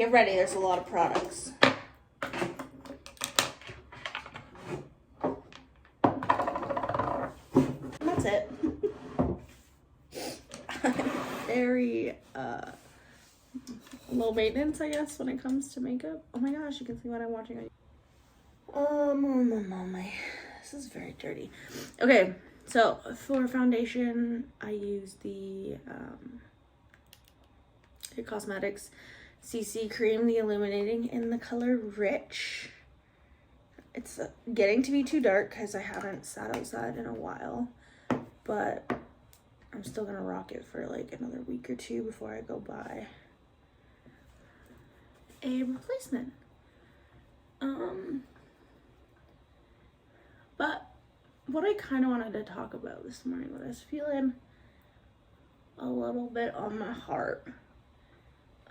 Get ready, there's a lot of products. That's it. I'm very low maintenance, I guess, when it comes to makeup. Oh my gosh, you can see what I'm watching on this is very dirty. Okay, so for foundation, I use the It Cosmetics CC Cream, the illuminating in the color Rich. It's getting to be too dark because I haven't sat outside in a while, but I'm still gonna rock it for like another week or two before I go buy a replacement. But what I kind of wanted to talk about this morning, what I was feeling a little bit on my heart,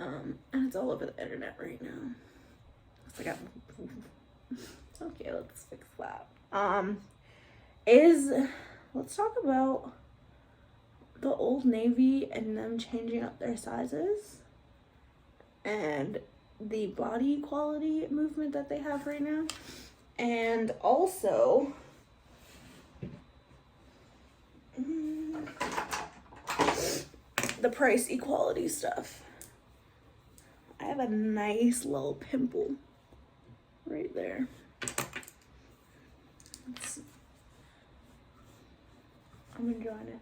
and it's all over the internet right now. It's like, okay, let's fix that. Let's talk about the Old Navy and them changing up their sizes and the body equality movement that they have right now, and also the price equality stuff. I have a nice little pimple right there. I'm enjoying it.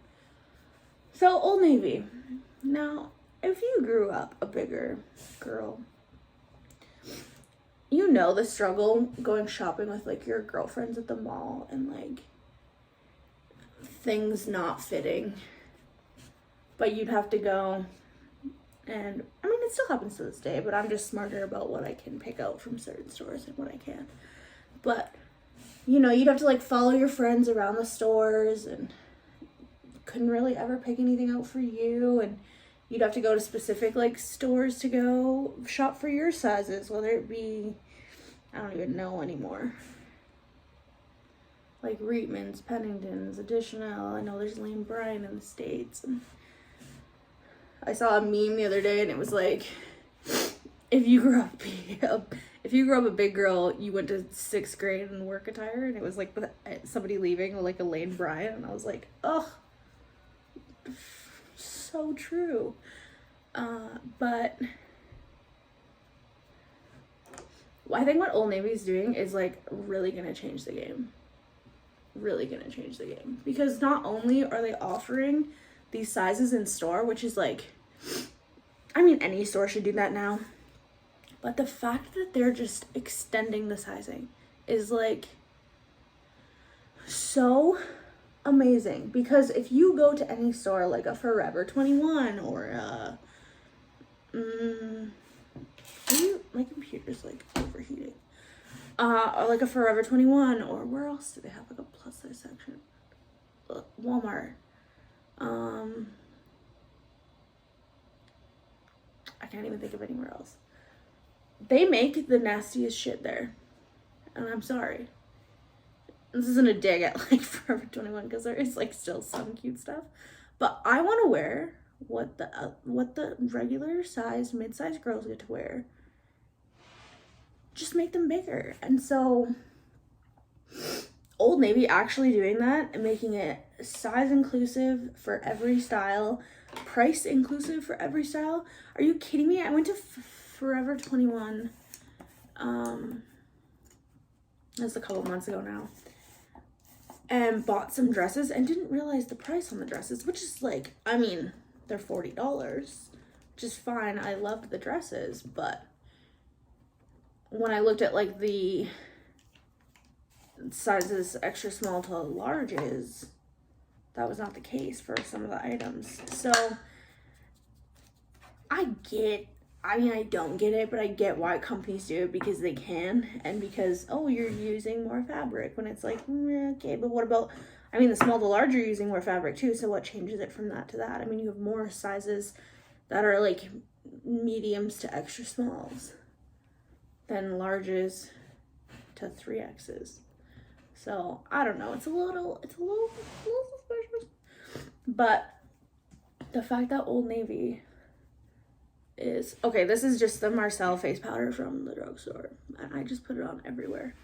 So Old Navy. Now, if you grew up a bigger girl, you know the struggle going shopping with like your girlfriends at the mall and like things not fitting, but you'd have to go, and I mean it still happens to this day, but I'm just smarter about what I can pick out from certain stores and what I can. But you know, you'd have to like follow your friends around the stores and couldn't really ever pick anything out for you, and you'd have to go to specific like stores to go shop for your sizes, whether it be, I don't even know anymore, like Reitman's, Pennington's, Additional. I know there's Lane Bryant in the States. And I saw a meme the other day and it was like, if you grew up a big girl, you went to 6th grade in work attire, and it was like somebody leaving like a Lane Bryant, and I was like, oh, so true. But I think what Old Navy's doing is like really gonna change the game. Because not only are they offering these sizes in store, which is like, I mean, any store should do that now, but the fact that they're just extending the sizing is like so amazing. Because if you go to any store like a Forever 21 or my computer's like overheating, or like a Forever 21, or where else do they have like a plus size section? Walmart. I can't even think of anywhere else. They make the nastiest shit there, and I'm sorry. This isn't a dig at like Forever 21 because there is like still some cute stuff, but I want to wear what the regular size, mid-sized girls get to wear. Just make them bigger. And so Old Navy actually doing that and making it size inclusive for every style, price inclusive for every style. Are you kidding me? I went to Forever 21 that's a couple months ago now, and bought some dresses and didn't realize the price on the dresses, which is like, I mean, they're $40, which is fine. I loved the dresses, but when I looked at like the sizes extra small to larges, that was not the case for some of the items. So I don't get it, but I get why companies do it, because they can, and because, oh, you're using more fabric, when it's like, okay, but what about, I mean, the small to large are using more fabric too, so what changes it from that to that? I mean, you have more sizes that are like mediums to extra smalls than larges to 3Xs. So I don't know, it's a little suspicious. But the fact that Old Navy is, okay, this is just the Marcel face powder from the drugstore. And I just put it on everywhere.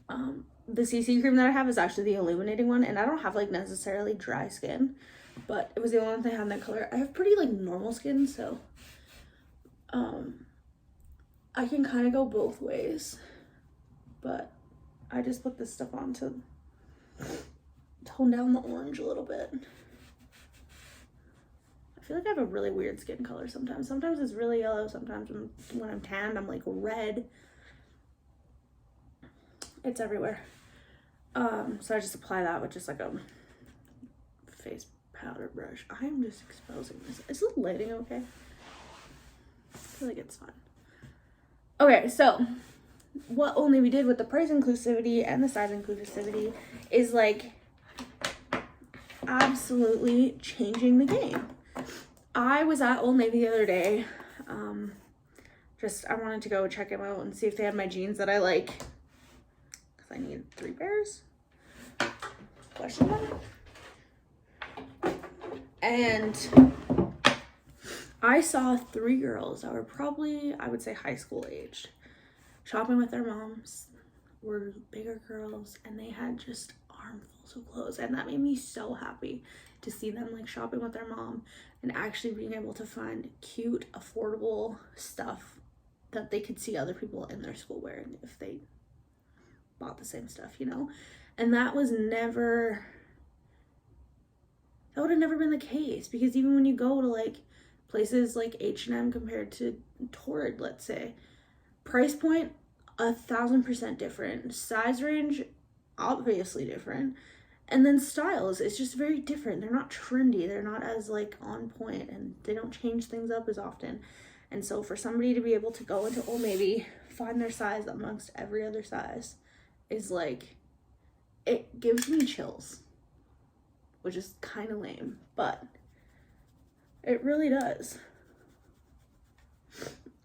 The CC cream that I have is actually the illuminating one. And I don't have, like, necessarily dry skin. But it was the only one that had that color. I have pretty, like, normal skin, so I can kind of go both ways. But I just put this stuff on to tone down the orange a little bit. I feel like I have a really weird skin color sometimes. Sometimes it's really yellow. Sometimes when I'm tanned, I'm like red. It's everywhere. So I just apply that with just like a face powder brush. I am just exposing this. Is the lighting okay? I feel like it's fine. Okay, so what Old Navy did with the price inclusivity and the size inclusivity is like absolutely changing the game. I was at Old Navy the other day. I wanted to go check them out and see if they had my jeans that I like. Because I need 3 pairs. Question mark. And I saw 3 girls that were probably, I would say, high school aged, shopping with their moms. Were bigger girls, and they had just armfuls of clothes, and that made me so happy to see them like shopping with their mom and actually being able to find cute, affordable stuff that they could see other people in their school wearing if they bought the same stuff, you know. And that would have never been the case, because even when you go to like places like H&M compared to Tori, let's say, price point 1,000% different, size range obviously different, and then styles, it's just very different. They're not trendy, they're not as like on point, and they don't change things up as often. And so for somebody to be able to go into Old Navy, find their size amongst every other size is like, it gives me chills, which is kind of lame, but it really does.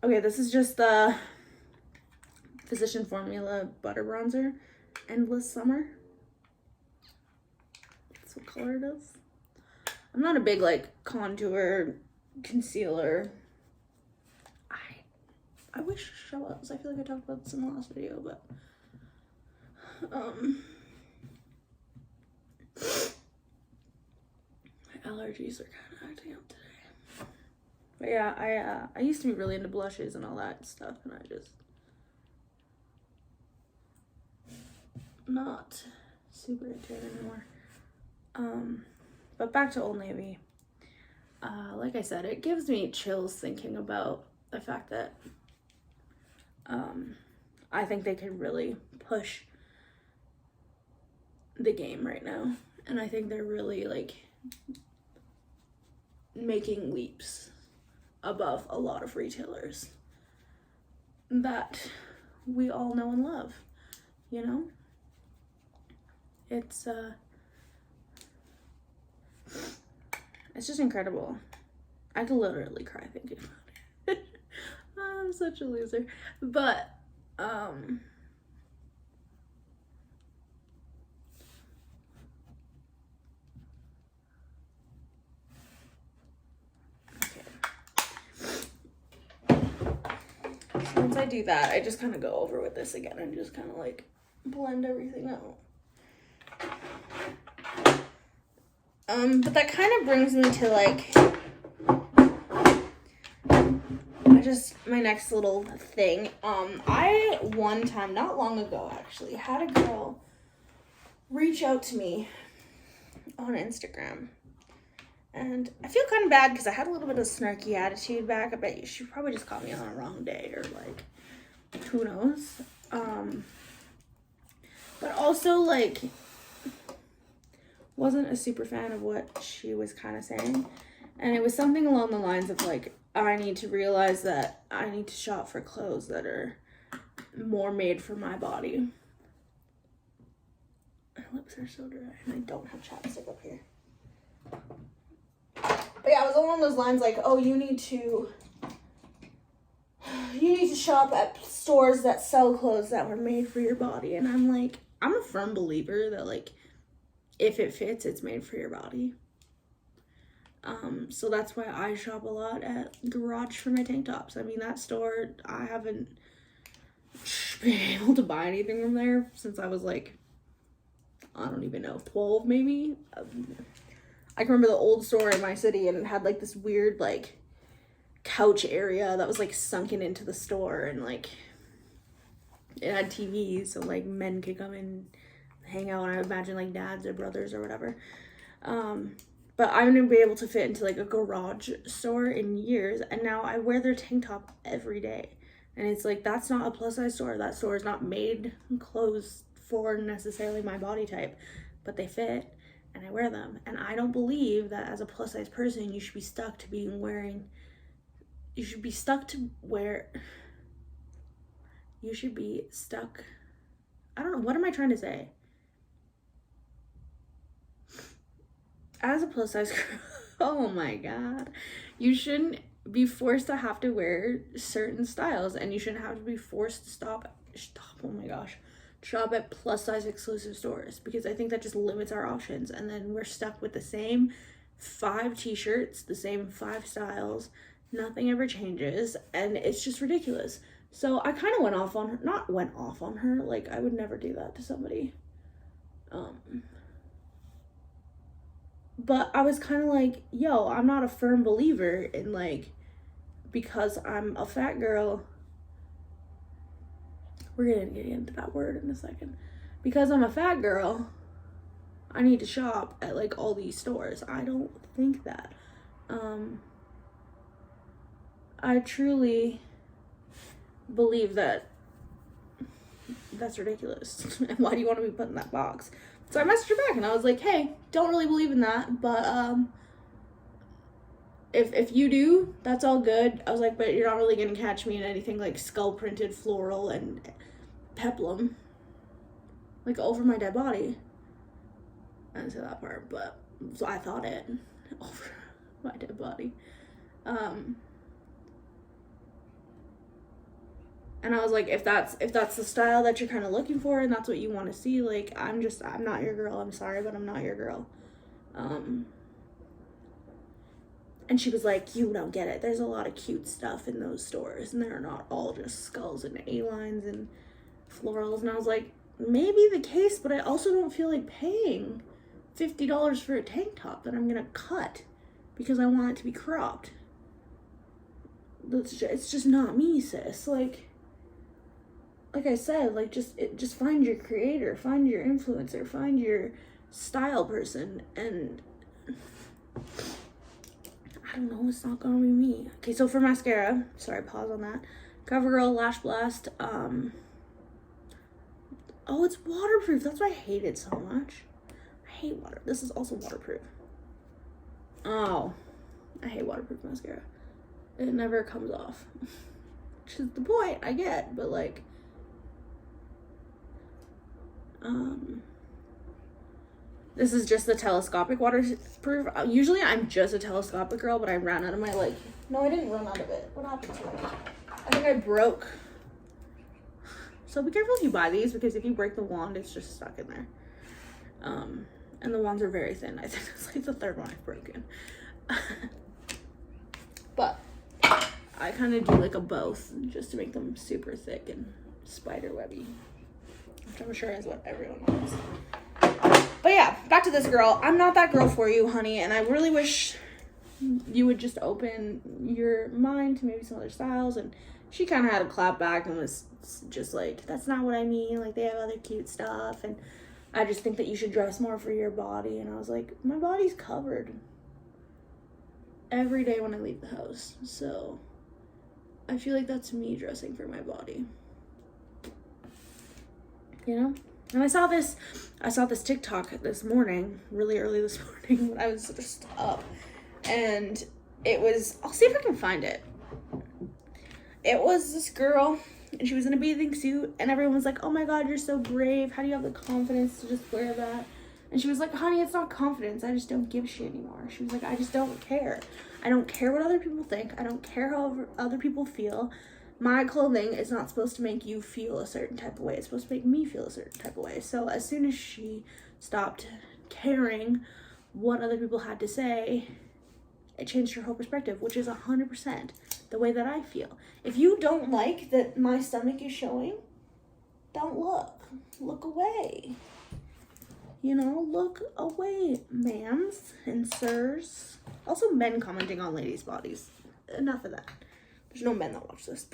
Okay, this is just the Physician Formula Butter Bronzer, Endless Summer. That's what color it is. I'm not a big like contour, concealer. I wish I was. I feel like I talked about this in the last video, but my allergies are kind of acting up today. But yeah, I used to be really into blushes and all that stuff, and I just not super into it anymore. But back to Old Navy. Like I said, it gives me chills thinking about the fact that I think they could really push the game right now. And I think they're really like making leaps above a lot of retailers that we all know and love, you know? It's just incredible. I could literally cry thinking about it. I'm such a loser. But once I do that, I just kind of go over with this again and just kind of like blend everything out. But that kind of brings me to like my next little thing. I one time, not long ago actually, had a girl reach out to me on Instagram. And I feel kind of bad because I had a little bit of snarky attitude back. I bet she probably just caught me on a wrong day, or like, who knows. But also like, wasn't a super fan of what she was kind of saying. And it was something along the lines of like, I need to realize that I need to shop for clothes that are more made for my body. My lips are so dry, and I don't have chapstick up here. But yeah, it was along those lines like, oh, you need to shop at stores that sell clothes that were made for your body. And I'm like, I'm a firm believer that like, if it fits, it's made for your body. So that's why I shop a lot at Garage for my tank tops. I mean, that store, I haven't been able to buy anything from there since I was like, I don't even know, 12 maybe. I can remember the old store in my city, and it had like this weird like couch area that was like sunken into the store, and like it had TVs so like men could come and hang out, and I would imagine like dads or brothers or whatever. But I wouldn't be able to fit into like a Garage store in years, and now I wear their tank top every day. And it's like, that's not a plus size store. That store is not made clothes for necessarily my body type, but they fit and I wear them. And I don't believe that as a plus size person, you should be stuck to you should be stuck to wear, you should be stuck, I don't know, what am I trying to say? As a plus size girl, oh my God, you shouldn't be forced to have to wear certain styles, and you shouldn't have to be forced to shop at plus size exclusive stores, because I think that just limits our options, and then we're stuck with the same 5 t-shirts, the same 5 styles, nothing ever changes, and it's just ridiculous. So I kind of went off on her, like I would never do that to somebody. But I was kind of like, yo, I'm not a firm believer in like, because I'm a fat girl, we're gonna get into that word in a second. Because I'm a fat girl, I need to shop at like all these stores. I don't think that. I truly believe that that's ridiculous. And why do you want to be put in that box? So I messaged her back and I was like, hey, don't really believe in that, but if you do, that's all good. I was like, but you're not really gonna catch me in anything like skull printed floral and peplum, like over my dead body. I didn't say that part, but so I thought it, over my dead body. And I was like, if that's the style that you're kind of looking for and that's what you want to see, like, I'm not your girl. I'm sorry, but I'm not your girl. And she was like, you don't get it. There's a lot of cute stuff in those stores, and they're not all just skulls and A-lines and florals. And I was like, maybe the case, but I also don't feel like paying $50 for a tank top that I'm going to cut because I want it to be cropped. It's just not me, sis. Like I said, like just find your creator, find your influencer, find your style person, and I don't know, it's not gonna be me. Okay, so for mascara, sorry, pause on that. CoverGirl Lash Blast. Oh, it's waterproof. That's why I hate it so much. I hate water. This is also waterproof. Oh, I hate waterproof mascara. It never comes off. Which is the point, I get, but like, this is just the telescopic waterproof. Usually I'm just a telescopic girl, but I ran out of my, like, no, I didn't run out of it. What happened to it? I think I broke. So be careful if you buy these, because if you break the wand, it's just stuck in there. And the wands are very thin. I think that's like the 3rd one I've broken. But I kind of do like a both just to make them super thick and spider webby, which I'm sure is what everyone wants. But yeah, back to this girl. I'm not that girl for you, honey, and I really wish you would just open your mind to maybe some other styles. And she kind of had a clap back and was just like, that's not what I mean. Like, they have other cute stuff, and I just think that you should dress more for your body. And I was like, my body's covered every day when I leave the house, so I feel like that's me dressing for my body, you know? And I saw this TikTok this morning, really early this morning, when I was just up, and it was, I'll see if I can find it. It was this girl, and she was in a bathing suit, and everyone was like, oh my God, you're so brave. How do you have the confidence to just wear that? And she was like, honey, it's not confidence. I just don't give a shit anymore. She was like, I just don't care. I don't care what other people think. I don't care how other people feel. My clothing is not supposed to make you feel a certain type of way. It's supposed to make me feel a certain type of way. So as soon as she stopped caring what other people had to say, it changed her whole perspective, which is 100% the way that I feel. If you don't like that my stomach is showing, don't look. Look away. You know, look away, ma'ams and sirs. Also, men commenting on ladies' bodies. Enough of that. There's no men that watch this.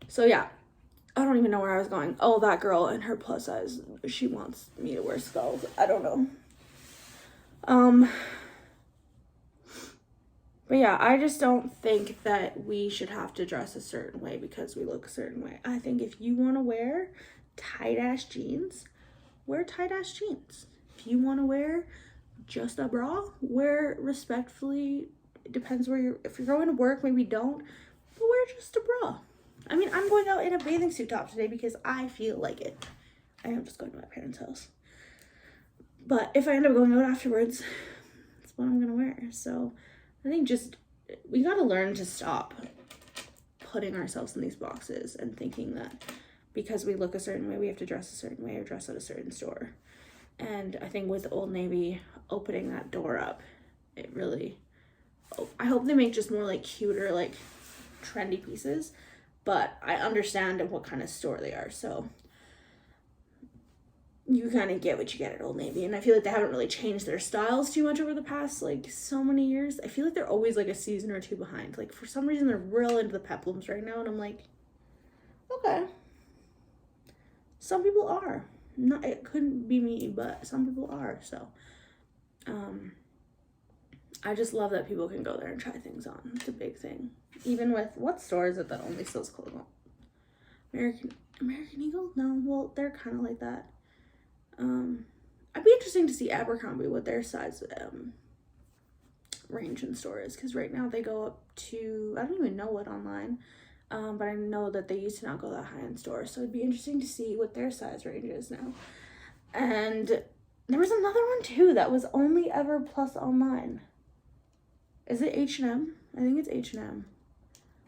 So yeah, I don't even know where I was going. Oh, that girl and her plus size. She wants me to wear skulls. I don't know. But yeah, I just don't think that we should have to dress a certain way because we look a certain way. I think if you want to wear tight-ass jeans, wear tight-ass jeans. If you want to wear just a bra, wear respectfully. It depends where you're, if you're going to work, maybe don't, but wear just a bra. I mean, I'm going out in a bathing suit top today because I feel like it. I am just going to my parents' house. But if I end up going out afterwards, that's what I'm going to wear. So I think just, we got to learn to stop putting ourselves in these boxes and thinking that because we look a certain way, we have to dress a certain way or dress at a certain store. And I think with Old Navy opening that door up, it really, I hope they make just more like cuter, like trendy pieces, but I understand what kind of store they are. So you kind of get what you get at Old Navy. And I feel like they haven't really changed their styles too much over the past, like, so many years. I feel like they're always, like, a season or two behind. Like, for some reason, they're real into the peplums right now. And I'm like, okay. Some people are. Not, it couldn't be me, but some people are. So, I just love that people can go there and try things on. It's a big thing. Even with, what store is it that only sells clothes on? American Eagle? No, well, they're kind of like that. I'd be interesting to see Abercrombie what their size range in store is, because right now they go up to, I don't even know what online, but I know that they used to not go that high in store, so it'd be interesting to see what their size range is now. And there was another one too that was only ever plus online. Is it H&M? I think it's H&M.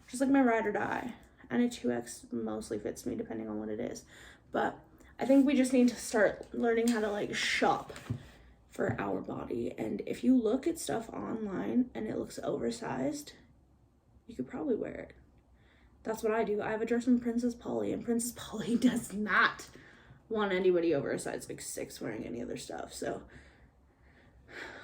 Just like my ride or die, and a 2X mostly fits me depending on what it is, but I think we just need to start learning how to like shop for our body. And if you look at stuff online and it looks oversized, you could probably wear it. That's what I do. I have a dress from Princess Polly, and Princess Polly does not want anybody over a size like 6 wearing any other stuff. So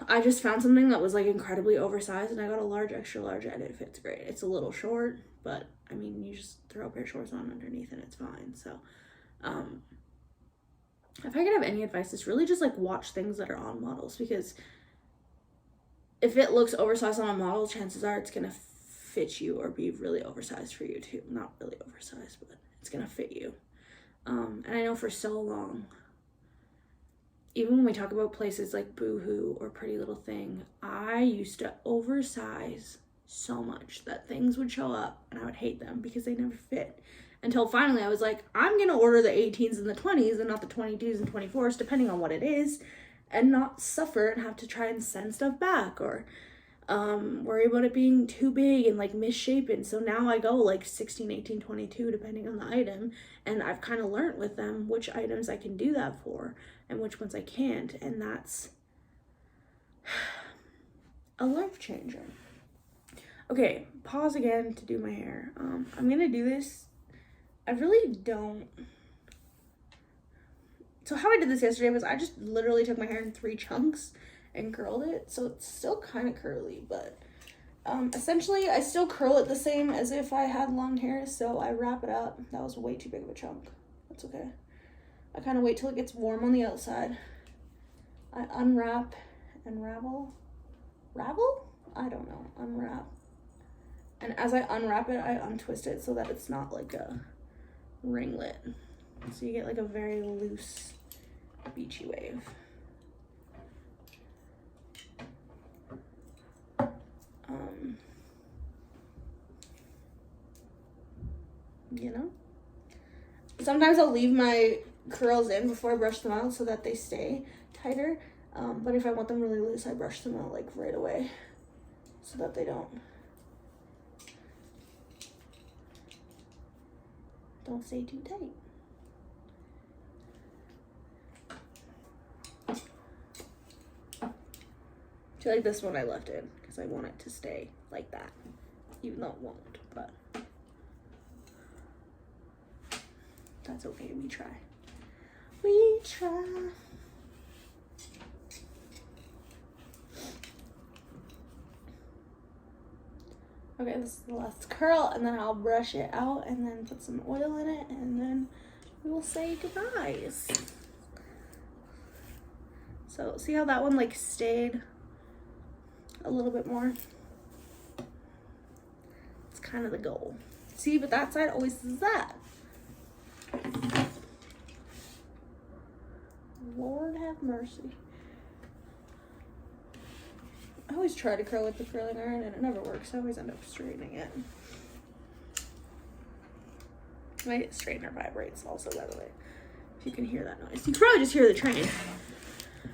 I just found something that was like incredibly oversized, and I got a large, extra large, and it fits great. It's a little short, but I mean, you just throw a pair of shorts on underneath and it's fine. So, if I could have any advice, it's really just like watch things that are on models, because if it looks oversized on a model, chances are it's gonna fit you or be really oversized for you too. Not really oversized, but it's gonna fit you. And I know for so long, even when we talk about places like Boohoo or Pretty Little Thing, I used to oversize so much that things would show up and I would hate them because they never fit. Until finally I was like, I'm going to order the 18s and the 20s and not the 22s and 24s, depending on what it is, and not suffer and have to try and send stuff back or worry about it being too big and like misshapen. So now I go like 16, 18, 22, depending on the item. And I've kind of learned with them which items I can do that for and which ones I can't. And that's a life changer. Okay, pause again to do my hair. I'm going to do this. I really don't. So how I did this yesterday was I just literally took my hair in 3 chunks and curled it. So it's still kind of curly, but essentially I still curl it the same as if I had long hair. So I wrap it up. That was way too big of a chunk. That's okay. I kind of wait till it gets warm on the outside. I unwrap and ravel. I don't know. Unwrap. And as I unwrap it, I untwist it so that it's not like a ringlet. So you get like a very loose beachy wave. You know? Sometimes I'll leave my curls in before I brush them out so that they stay tighter. But if I want them really loose, I brush them out like right away so that they don't stay too tight. feel like this one I left in because I want it to stay like that, even though it won't, but that's okay, we try. We try. Okay, this is the last curl, and then I'll brush it out and then put some oil in it, and then we will say goodbyes. So see how that one like stayed a little bit more? It's kind of the goal. See, but that side always does that. Lord have mercy. I always try to curl with the curling iron and it never works. I always end up straightening it. My straightener vibrates also, by the way. If you can hear that noise. You can probably just hear the train.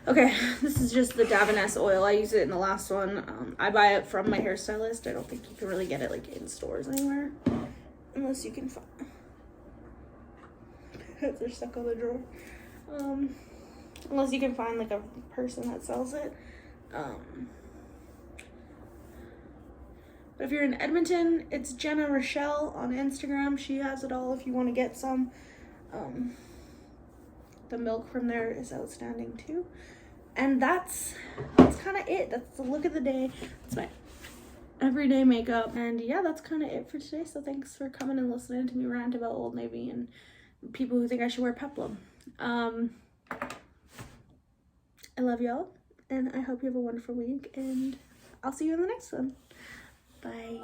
Okay, this is just the Davines oil. I use it in the last one. I buy it from my hairstylist. I don't think you can really get it like in stores anywhere. Unless you can find... They're stuck on the drawer. Unless you can find like a person that sells it. But if you're in Edmonton, it's Jenna Rochelle on Instagram. She has it all if you want to get some. The milk from there is outstanding too. And that's kind of it. That's the look of the day. That's my everyday makeup. And yeah, that's kind of it for today. So thanks for coming and listening to me rant about Old Navy and people who think I should wear peplum. I love y'all, and I hope you have a wonderful week, and I'll see you in the next one. Bye.